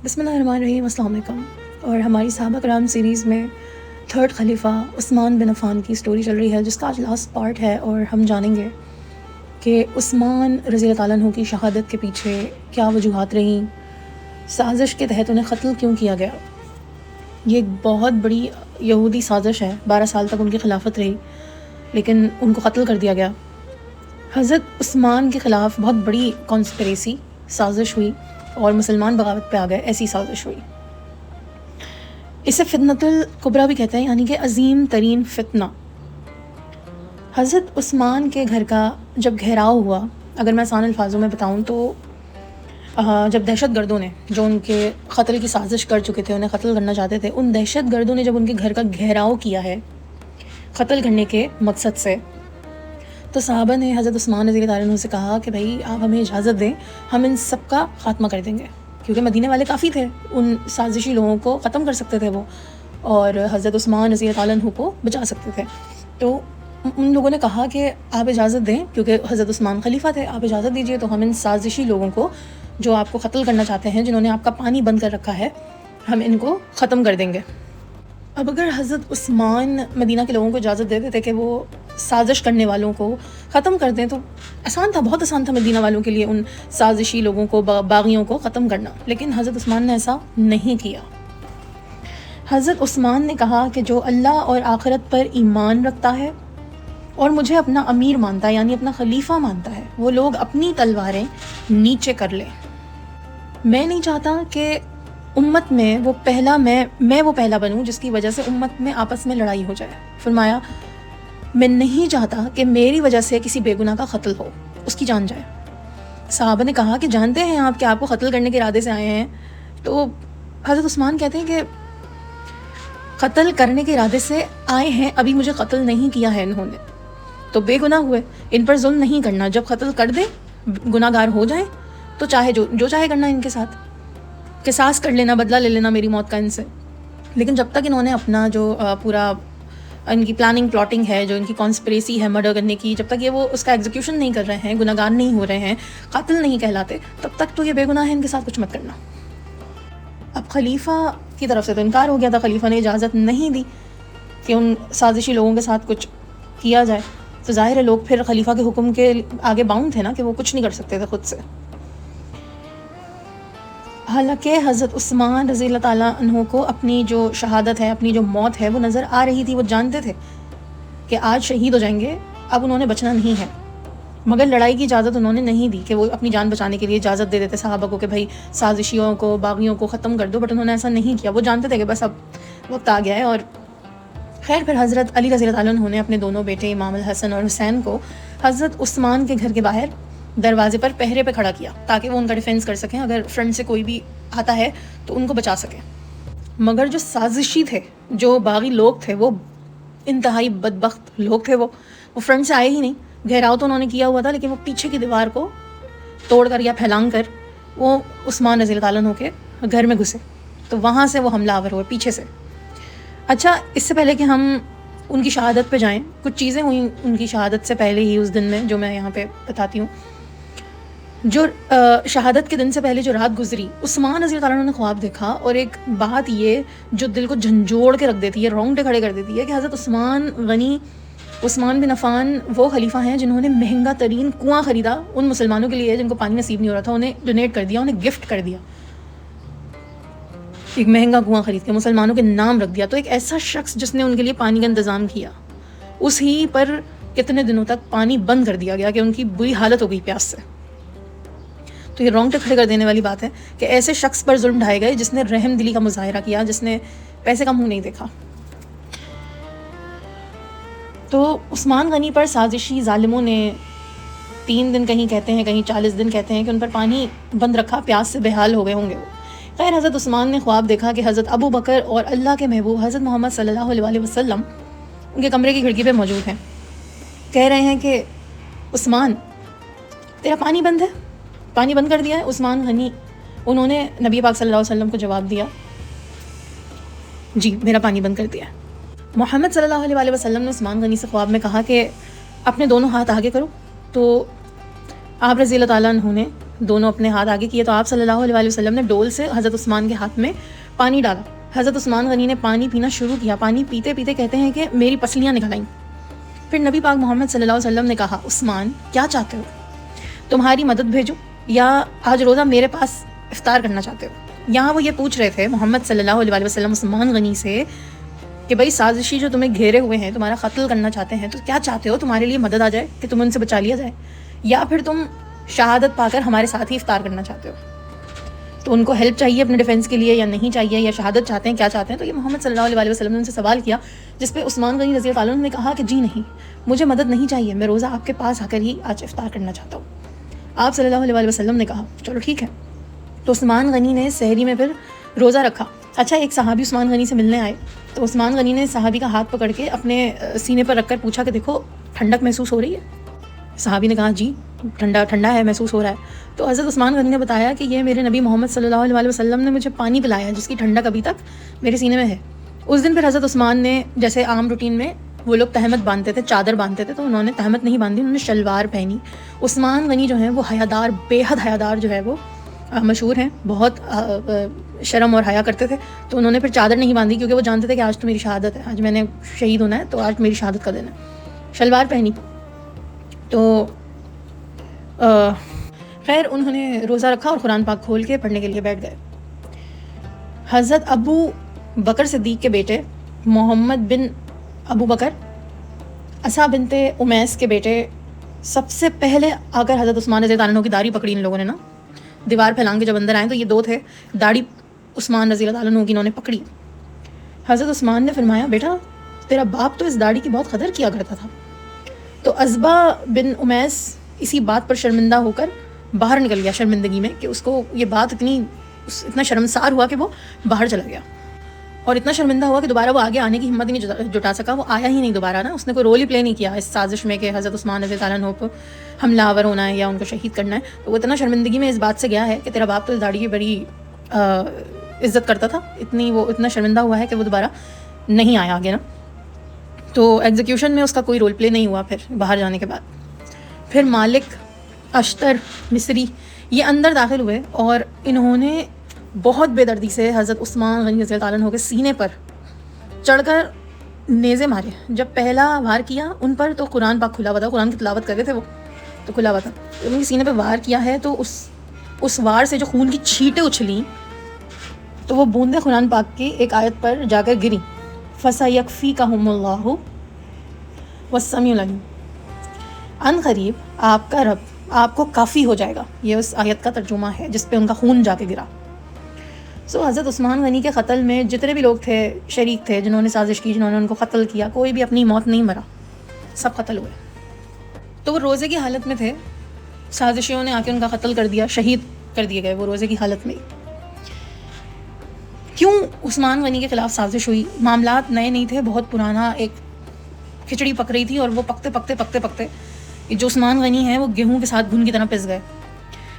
بسم اللہ الرحمن الرحیم، السلام علیکم۔ اور ہماری صحابہ کرام سیریز میں تھرڈ خلیفہ عثمان بن عفان کی سٹوری چل رہی ہے، جس کا آج لاسٹ پارٹ ہے، اور ہم جانیں گے کہ عثمان رضی اللہ تعالیٰ عنہ کی شہادت کے پیچھے کیا وجوہات رہیں، سازش کے تحت انہیں قتل کیوں کیا گیا۔ یہ ایک بہت بڑی یہودی سازش ہے، 12 سال تک ان کی خلافت رہی، لیکن ان کو قتل کر دیا گیا۔ حضرت عثمان کے خلاف بہت بڑی کانسپریسی سازش ہوئی اور مسلمان بغاوت پہ آ گئے، ایسی سازش ہوئی۔ اسے فتنۃ الکبریٰ بھی کہتے ہیں، یعنی کہ عظیم ترین فتنہ۔ حضرت عثمان کے گھر کا جب گھیراؤ ہوا، اگر میں آسان الفاظوں میں بتاؤں تو جب دہشت گردوں نے، جو ان کے قتل کی سازش کر چکے تھے، انہیں قتل کرنا چاہتے تھے، ان دہشت گردوں نے جب ان کے گھر کا گھیراؤ کیا ہے قتل کرنے کے مقصد سے، تو صحابہ نے حضرت عثمان رضی اللہ عنہ سے کہا کہ بھائی آپ ہمیں اجازت دیں، ہم ان سب کا خاتمہ کر دیں گے، کیونکہ مدینے والے کافی تھے، ان سازشی لوگوں کو ختم کر سکتے تھے وہ، اور حضرت عثمان رضی اللہ عنہ کو بچا سکتے تھے۔ تو ان لوگوں نے کہا کہ آپ اجازت دیں، کیونکہ حضرت عثمان خلیفہ تھے، آپ اجازت دیجئے تو ہم ان سازشی لوگوں کو، جو آپ کو قتل کرنا چاہتے ہیں، جنہوں نے آپ کا پانی بند کر رکھا ہے، ہم ان کو ختم کر دیں گے۔ اب اگر حضرت عثمان مدینہ کے لوگوں کو اجازت دے دیتے کہ وہ سازش کرنے والوں کو ختم کر دیں، تو آسان تھا، بہت آسان تھا مدینہ والوں کے لیے ان سازشی لوگوں کو، باغیوں کو ختم کرنا، لیکن حضرت عثمان نے ایسا نہیں کیا۔ حضرت عثمان نے کہا کہ جو اللہ اور آخرت پر ایمان رکھتا ہے اور مجھے اپنا امیر مانتا ہے، یعنی اپنا خلیفہ مانتا ہے، وہ لوگ اپنی تلواریں نیچے کر لیں۔ میں نہیں چاہتا کہ امت میں وہ پہلا بنوں جس کی وجہ سے امت میں آپس میں لڑائی ہو جائے۔ فرمایا میں نہیں چاہتا کہ میری وجہ سے کسی بے گناہ کا قتل ہو، اس کی جان جائے۔ صحابہ نے کہا کہ جانتے ہیں آپ کہ آپ کو قتل کرنے کے ارادے سے آئے ہیں؟ تو حضرت عثمان کہتے ہیں کہ قتل کرنے کے ارادے سے آئے ہیں، ابھی مجھے قتل نہیں کیا ہے انہوں نے، تو بے گناہ ہوئے، ان پر ظلم نہیں کرنا، جب قتل کر دیں، گناہ گار ہو جائیں، تو چاہے جو چاہے کرنا ان کے ساتھ، قصاص کر لینا، بدلہ لے لینا میری موت کا ان سے۔ لیکن جب تک انہوں نے اپنا جو پورا ان کی پلاننگ پلاٹنگ ہے، جو ان کی کانسپریسی ہے مرڈر کرنے کی، جب تک یہ وہ اس کا ایگزیکیوشن نہیں کر رہے ہیں، گناہ گار نہیں ہو رہے ہیں، قاتل نہیں کہلاتے، تب تک تو یہ بے گناہ ہے، ان کے ساتھ کچھ مت کرنا۔ اب خلیفہ کی طرف سے تو انکار ہو گیا تھا، خلیفہ نے اجازت نہیں دی کہ ان سازشی لوگوں کے ساتھ کچھ کیا جائے، تو ظاہر ہے لوگ پھر خلیفہ کے حکم کے آگے باؤنڈ تھے نا، کہ وہ کچھ نہیں کر سکتے تھے خود سے۔ حالانکہ حضرت عثمان رضی اللہ تعالیٰ عنہ کو اپنی جو شہادت ہے، اپنی جو موت ہے، وہ نظر آ رہی تھی، وہ جانتے تھے کہ آج شہید ہو جائیں گے، اب انہوں نے بچنا نہیں ہے، مگر لڑائی کی اجازت انہوں نے نہیں دی کہ وہ اپنی جان بچانے کے لیے اجازت دے دیتے صحابہ کو کہ بھائی سازشیوں کو، باغیوں کو ختم کر دو، بٹ انہوں نے ایسا نہیں کیا۔ وہ جانتے تھے کہ بس اب وقت آ گیا ہے۔ اور خیر پھر حضرت علی رضی اللہ تعالیٰ عنہ نے اپنے دونوں بیٹے امام الحسن اور حسین کو حضرت عثمان کے گھر کے باہر دروازے پر پہرے پہ کھڑا کیا، تاکہ وہ ان کا ڈیفینس کر سکیں، اگر فرنٹ سے کوئی بھی آتا ہے تو ان کو بچا سکیں۔ مگر جو سازشی تھے، جو باغی لوگ تھے، وہ انتہائی بدبخت لوگ تھے، وہ فرنٹ سے آئے ہی نہیں۔ گھیراؤ تو انہوں نے کیا ہوا تھا، لیکن وہ پیچھے کی دیوار کو توڑ کر یا پھیلانگ کر وہ عثمان رضی اللہ تعالیٰ عنہ کے گھر میں گھسے، تو وہاں سے وہ حملہ آور ہوئے پیچھے سے۔ اچھا، اس سے پہلے کہ ہم ان کی شہادت پہ جائیں، کچھ چیزیں ہوئیں ان کی شہادت سے پہلے ہی اس دن میں، جو میں یہاں پہ بتاتی ہوں۔ جو شہادت کے دن سے پہلے جو رات گزری، عثمان رضی اللہ تعالیٰ عنہ نے خواب دیکھا، اور ایک بات یہ جو دل کو جھنجھوڑ کے رکھ دیتی ہے، رونگٹے کھڑے کر دیتی ہے، کہ حضرت عثمان بن عفان وہ خلیفہ ہیں جنہوں نے مہنگا ترین کنواں خریدا ان مسلمانوں کے لیے جن کو پانی نصیب نہیں ہو رہا تھا، انہیں ڈونیٹ کر دیا، انہیں گفٹ کر دیا، ایک مہنگا کنواں خرید کے مسلمانوں کے نام رکھ دیا۔ تو ایک ایسا شخص جس نے ان کے لیے پانی کا انتظام کیا، اس ہی پر کتنے دنوں تک پانی بند کر دیا گیا کہ ان کی بری حالت ہو گئی پیاس سے۔ تو یہ رونگٹے کھڑے کر دینے والی بات ہے کہ ایسے شخص پر ظلم ڈھائے گئے جس نے رحم دلی کا مظاہرہ کیا، جس نے پیسے کا منہ نہیں دیکھا۔ تو عثمان غنی پر سازشی ظالموں نے 3 دن کہیں کہتے ہیں، کہیں 40 دن کہتے ہیں کہ ان پر پانی بند رکھا، پیاس سے بحال ہو گئے ہوں گے وہ۔ خیر حضرت عثمان نے خواب دیکھا کہ حضرت ابو بکر اور اللہ کے محبوب حضرت محمد صلی اللہ علیہ وسلم ان کے کمرے کی کھڑکی پہ موجود ہیں، کہہ رہے ہیں کہ عثمان تیرا پانی بند ہے، پانی بند کر دیا ہے۔ عثمان غنی انہوں نے نبی پاک صلی اللہ علیہ وسلم کو جواب دیا، جی میرا پانی بند کر دیا ہے۔ محمد صلی اللہ علیہ وسلم نے عثمان غنی سے خواب میں کہا کہ اپنے دونوں ہاتھ آگے کرو، تو آپ رضی اللہ تعالیٰ عنہ نے دونوں اپنے ہاتھ آگے کیے تو آپ صلی اللہ علیہ وسلم نے ڈول سے حضرت عثمان کے ہاتھ میں پانی ڈالا. حضرت عثمان غنی نے پانی پینا شروع کیا. پانی پیتے پیتے کہتے ہیں کہ میری پسلیاں نکل آئیں. پھر نبی پاک محمد صلی اللہ علیہ وسلم نے کہا, عثمان کیا چاہتے ہو, تمہاری مدد بھیجو یا آج روزہ میرے پاس افطار کرنا چاہتے ہو؟ یہاں وہ یہ پوچھ رہے تھے محمد صلی اللہ علیہ وسلم عثمان غنی سے کہ بھائی سازشی جو تمہیں گھیرے ہوئے ہیں, تمہارا قتل کرنا چاہتے ہیں, تو کیا چاہتے ہو, تمہارے لیے مدد آ جائے کہ تم ان سے بچا لیا جائے, یا پھر تم شہادت پا کر ہمارے ساتھ ہی افطار کرنا چاہتے ہو؟ تو ان کو ہیلپ چاہیے اپنے ڈیفینس کے لیے یا نہیں چاہیے, یا شہادت چاہتے ہیں, کیا چاہتے ہیں؟ تو یہ محمد صلی اللہ علیہ وسلم نے ان سے سوال کیا, جس پہ عثمان غنی رضی اللہ عنہ نے کہا کہ جی نہیں, مجھے مدد نہیں چاہیے, میں روزہ آپ کے پاس آ کر ہی آج افطار کرنا چاہتا ہوں. آپ صلی اللہ علیہ وسلم نے کہا چلو ٹھیک ہے. تو عثمان غنی نے سحری میں پھر روزہ رکھا. اچھا, ایک صحابی عثمان غنی سے ملنے آئے, تو عثمان غنی نے صحابی کا ہاتھ پکڑ کے اپنے سینے پر رکھ کر پوچھا کہ دیکھو ٹھنڈک محسوس ہو رہی ہے؟ صحابی نے کہا جی ٹھنڈا ہے, محسوس ہو رہا ہے. تو حضرت عثمان غنی نے بتایا کہ یہ میرے نبی محمد صلی اللہ علیہ وسلم نے مجھے پانی پلایا جس کی ٹھنڈک ابھی تک میرے سینے میں ہے. اس دن پھر حضرت عثمان نے, جیسے عام روٹین میں وہ لوگ تہمت باندھتے تھے, چادر باندھتے تھے, تو انہوں نے تہمت نہیں باندھی, انہوں نے شلوار پہنی. عثمان غنی جو ہیں وہ حیادار, بے حد حیادار جو ہے وہ مشہور ہیں, بہت شرم اور حیا کرتے تھے. تو انہوں نے پھر چادر نہیں باندھی کیونکہ وہ جانتے تھے کہ آج تو میری شہادت ہے, آج میں نے شہید ہونا ہے, تو آج میری شہادت کا دن ہے. شلوار پہنی. تو خیر انہوں نے روزہ رکھا اور قرآن پاک کھول کے پڑھنے کے لیے بیٹھ گئے. حضرت ابو بکر صدیق کے بیٹے محمد بن ابو بکر, اسا بنت امیس کے بیٹے, سب سے پہلے آ کر حضرت عثمان رضی اللہ عنہ کی داڑھی پکڑی ان لوگوں نے نا. دیوار پھیلان کے جب اندر آئے تو یہ دو تھے, داڑھی عثمان رضی اللہ عنہ کی انہوں نے پکڑی. حضرت عثمان نے فرمایا بیٹا تیرا باپ تو اس داڑھی کی بہت قدر کیا کرتا تھا. تو عزبہ بن امیس اسی بات پر شرمندہ ہو کر باہر نکل گیا, شرمندگی میں, کہ اس کو یہ بات اتنا شرمسار ہوا کہ وہ باہر چلا گیا, اور اتنا شرمندہ ہوا کہ دوبارہ وہ آگے آنے کی ہمت ہی نہیں جٹا سکا. وہ آیا ہی نہیں دوبارہ نا, اس نے کوئی رول ہی پلے نہیں کیا اس سازش میں کہ حضرت عثمان رضی اللہ عنہ کو حملہ آور ہونا ہے یا ان کو شہید کرنا ہے. تو وہ اتنا شرمندگی میں اس بات سے گیا ہے کہ تیرا باپ تو اس داڑھی کی بڑی عزت کرتا تھا, وہ اتنا شرمندہ ہوا ہے کہ وہ دوبارہ نہیں آیا آگے نا. تو ایگزیکیوشن میں اس کا کوئی رول پلے نہیں ہوا پھر باہر جانے کے بعد. پھر مالک اشتر مصری یہ اندر داخل ہوئے اور انہوں نے بہت بے دردی سے حضرت عثمان غنی رضی اللہ عنہ کے سینے پر چڑھ کر نیزے مارے. جب پہلا وار کیا ان پر تو قرآن پاک کھلا ہوا تھا, قرآن کی تلاوت کر رہے تھے وہ, تو کھلا ہوا تھا. ان کے سینے پہ وار کیا ہے تو اس وار سے جو خون کی چھینٹیں اچھلیں تو وہ بوندیں قرآن پاک کی ایک آیت پر جا کر گریں, فَسَيَكْفِيكَهُمُ اللَّهُ وَالسَّمِيعُ الْعَلِيمُ, ان قریب آپ کا رب آپ کو کافی ہو جائے گا. یہ اس آیت کا ترجمہ ہے جس پہ ان کا خون جا کے گرا. حضرت عثمان غنی کے قتل میں جتنے بھی لوگ تھے, شریک تھے, جنہوں نے سازش کی, جنہوں نے ان کو قتل کیا, کوئی بھی اپنی موت نہیں مرا, سب قتل ہوئے. تو وہ روزے کی حالت میں تھے, سازشیوں نے آ کے ان کا قتل کر دیا, شہید کر دیے گئے وہ روزے کی حالت میں. کیوں عثمان غنی کے خلاف سازش ہوئی؟ معاملات نئے نہیں تھے, بہت پرانا ایک کھچڑی پک رہی تھی, اور وہ پکتے جو عثمان غنی ہیں وہ گیہوں کے ساتھ گھن کی طرح پس گئے.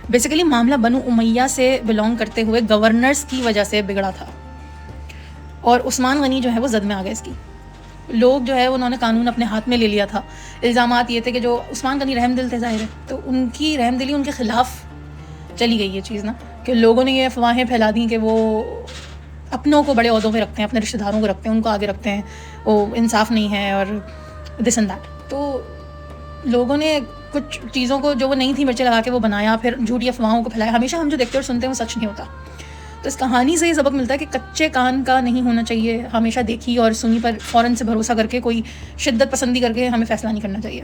بیسیکلی معاملہ بنو امیہ سے بلونگ کرتے ہوئے گورنرز کی وجہ سے بگڑا تھا, اور عثمان غنی جو ہے وہ زد میں آ گئے اس کی. لوگ جو ہے انہوں نے قانون اپنے ہاتھ میں لے لیا تھا. الزامات یہ تھے کہ جو عثمان غنی رحم دل تھے ظاہر ہے, تو ان کی رحم دلی ان کے خلاف چلی گئی یہ چیز نا, کہ لوگوں نے یہ افواہیں پھیلا دیں کہ وہ اپنوں کو بڑے عہدوں پہ رکھتے ہیں, اپنے رشتہ داروں کو رکھتے ہیں, ان کو آگے رکھتے ہیں, وہ انصاف نہیں ہے اور دس اینڈ دیٹ. تو لوگوں نے کچھ چیزوں کو جو وہ نہیں تھی مرچیں لگا کے وہ بنایا, پھر جھوٹی افواہوں کو پھیلایا. ہمیشہ ہم جو دیکھتے اور سنتے ہیں وہ سچ نہیں ہوتا. تو اس کہانی سے یہ سبق ملتا ہے کہ کچے کان کا نہیں ہونا چاہیے, ہمیشہ دیکھی اور سنی پر فوراً سے بھروسہ کر کے کوئی شدت پسندی کر کے ہمیں فیصلہ نہیں کرنا چاہیے.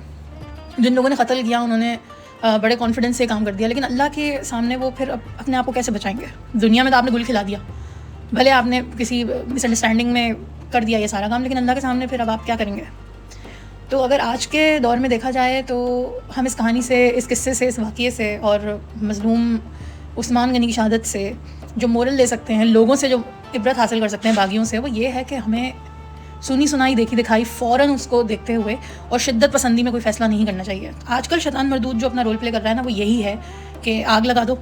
جن لوگوں نے قتل کیا انہوں نے بڑے کانفیڈنس سے کام کر دیا, لیکن اللہ کے سامنے وہ پھر اپنے آپ کو کیسے بچائیں گے؟ دنیا میں تو آپ نے گل کھلا دیا, بھلے آپ نے کسی مس انڈرسٹینڈنگ میں کر دیا یہ سارا کام, لیکن اللہ کے سامنے پھر اب آپ کیا کریں گے؟ تو اگر آج کے دور میں دیکھا جائے تو ہم اس کہانی سے, اس قصے سے, اس واقعے سے اور مظلوم عثمان غنی کی شہادت سے جو مورل لے سکتے ہیں, لوگوں سے جو عبرت حاصل کر سکتے ہیں, باغیوں سے, وہ یہ ہے کہ ہمیں سنی سنائی دیکھی دکھائی فوراً اس کو دیکھتے ہوئے اور شدت پسندی میں کوئی فیصلہ نہیں کرنا چاہیے. آج کل شیطان مردود جو اپنا رول پلے کر رہا ہے نا, وہ یہی ہے کہ آگ لگا دو,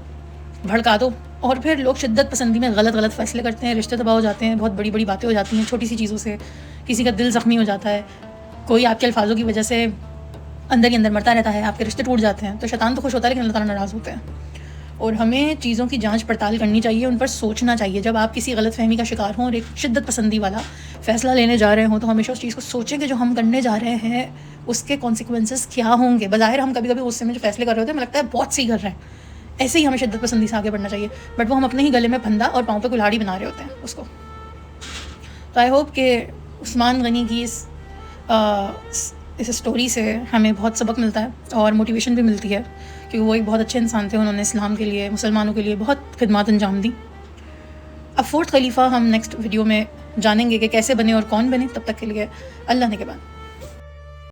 بھڑکا دو, اور پھر لوگ شدت پسندی میں غلط فیصلے کرتے ہیں, رشتے تباہ ہو جاتے ہیں, بہت بڑی بڑی باتیں ہو جاتی ہیں چھوٹی سی چیزوں سے, کسی کا دل زخمی ہو جاتا ہے, کوئی آپ کے الفاظوں کی وجہ سے اندر ہی اندر مرتا رہتا ہے, آپ کے رشتے ٹوٹ جاتے ہیں. تو شیطان تو خوش ہوتا ہے لیکن اللہ تعالیٰ ناراض ہوتے ہیں. اور ہمیں چیزوں کی جانچ پڑتال کرنی چاہیے، ان پر سوچنا چاہیے. جب آپ کسی غلط فہمی کا شکار ہوں اور ایک شدت پسندی والا فیصلہ لینے جا رہے ہوں تو ہمیشہ اس چیز کو سوچیں کہ جو ہم کرنے جا رہے ہیں اس کے کانسیکوینسز کیا ہوں گے. بظاہر ہم کبھی کبھی غصے میں جو فیصلے کر رہے ہوتے ہیں ہمیں لگتا ہے بہت صحیح کر رہے ہیں، ایسے ہی ہمیں شدت پسندی سے آگے بڑھنا چاہیے، بٹ وہ ہم اپنے ہی گلے میں پھندا اور پاؤں پہ کلاڑی بنا رہے ہوتے ہیں اس کو. تو آئی ہوپ کہ عثمان غنی کی اس اسٹوری سے ہمیں بہت سبق ملتا ہے اور موٹیویشن بھی ملتی ہے، کیونکہ وہ ایک بہت اچھے انسان تھے. انہوں نے اسلام کے لیے، مسلمانوں کے لیے بہت خدمات انجام دیں. اب 4th خلیفہ ہم نیکسٹ ویڈیو میں جانیں گے کہ کیسے بنے اور کون بنے. تب تک کے لیے اللہ نے کے بعد.